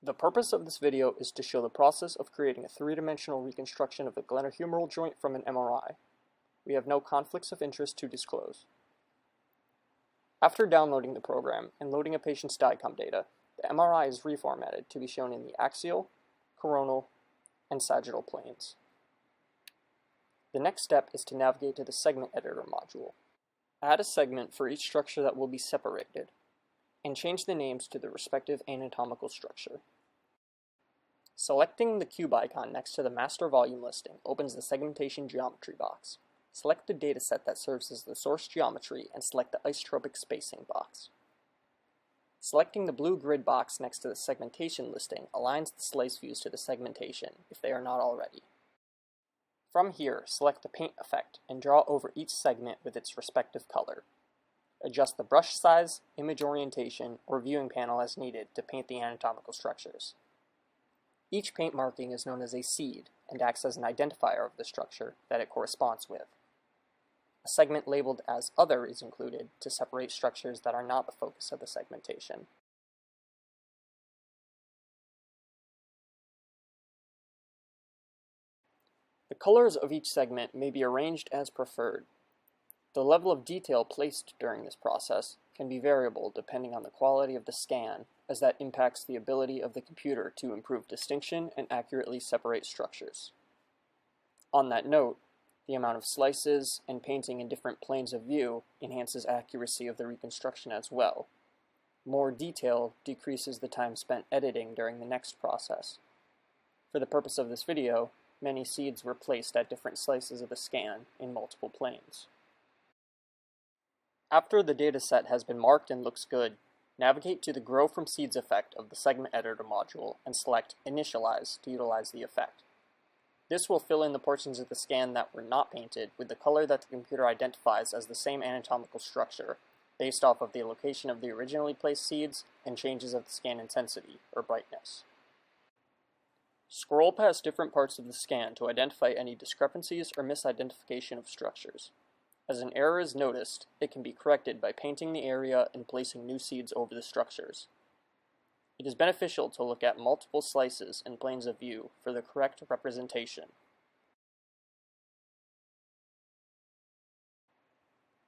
The purpose of this video is to show the process of creating a three-dimensional reconstruction of the glenohumeral joint from an MRI. We have no conflicts of interest to disclose. After downloading the program and loading a patient's DICOM data, the MRI is reformatted to be shown in the axial, coronal, and sagittal planes. The next step is to navigate to the segment editor module. Add a segment for each structure that will be separated, and change the names to the respective anatomical structure. Selecting the cube icon next to the master volume listing opens the segmentation geometry box. Select the dataset that serves as the source geometry and select the isotropic spacing box. Selecting the blue grid box next to the segmentation listing aligns the slice views to the segmentation if they are not already. From here, select the paint effect and draw over each segment with its respective color. Adjust the brush size, image orientation, or viewing panel as needed to paint the anatomical structures. Each paint marking is known as a seed and acts as an identifier of the structure that it corresponds with. A segment labeled as Other is included to separate structures that are not the focus of the segmentation. The colors of each segment may be arranged as preferred. The level of detail placed during this process can be variable depending on the quality of the scan, as that impacts the ability of the computer to improve distinction and accurately separate structures. On that note, the amount of slices and painting in different planes of view enhances accuracy of the reconstruction as well. More detail decreases the time spent editing during the next process. For the purpose of this video, many seeds were placed at different slices of the scan in multiple planes. After the dataset has been marked and looks good, navigate to the Grow from Seeds effect of the Segment Editor module and select Initialize to utilize the effect. This will fill in the portions of the scan that were not painted with the color that the computer identifies as the same anatomical structure, based off of the location of the originally placed seeds and changes of the scan intensity, or brightness. Scroll past different parts of the scan to identify any discrepancies or misidentification of structures. As an error is noticed, it can be corrected by painting the area and placing new seeds over the structures. It is beneficial to look at multiple slices and planes of view for the correct representation.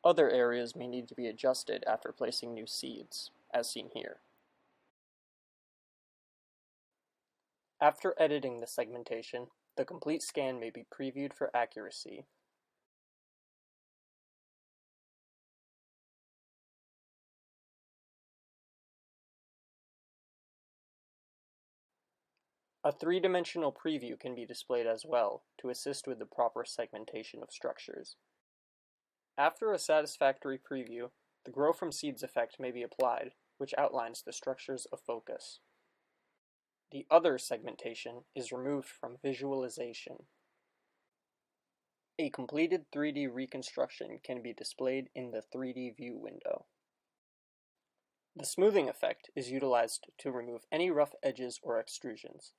Other areas may need to be adjusted after placing new seeds, as seen here. After editing the segmentation, the complete scan may be previewed for accuracy. A three-dimensional preview can be displayed as well to assist with the proper segmentation of structures. After a satisfactory preview, the Grow from Seeds effect may be applied, which outlines the structures of focus. The Other segmentation is removed from visualization. A completed 3D reconstruction can be displayed in the 3D view window. The smoothing effect is utilized to remove any rough edges or extrusions.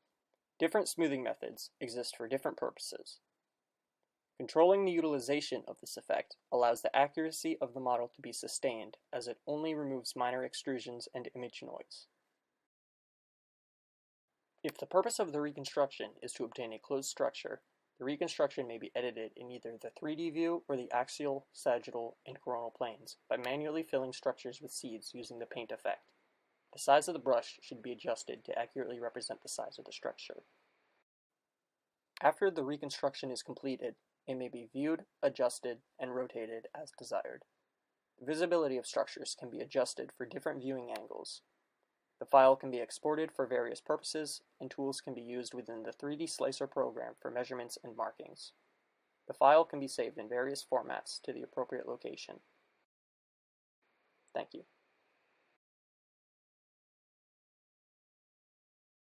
Different smoothing methods exist for different purposes. Controlling the utilization of this effect allows the accuracy of the model to be sustained, as it only removes minor extrusions and image noise. If the purpose of the reconstruction is to obtain a closed structure, the reconstruction may be edited in either the 3D view or the axial, sagittal, and coronal planes by manually filling structures with seeds using the paint effect. The size of the brush should be adjusted to accurately represent the size of the structure. After the reconstruction is completed, it may be viewed, adjusted, and rotated as desired. The visibility of structures can be adjusted for different viewing angles. The file can be exported for various purposes, and tools can be used within the 3D Slicer program for measurements and markings. The file can be saved in various formats to the appropriate location. Thank you.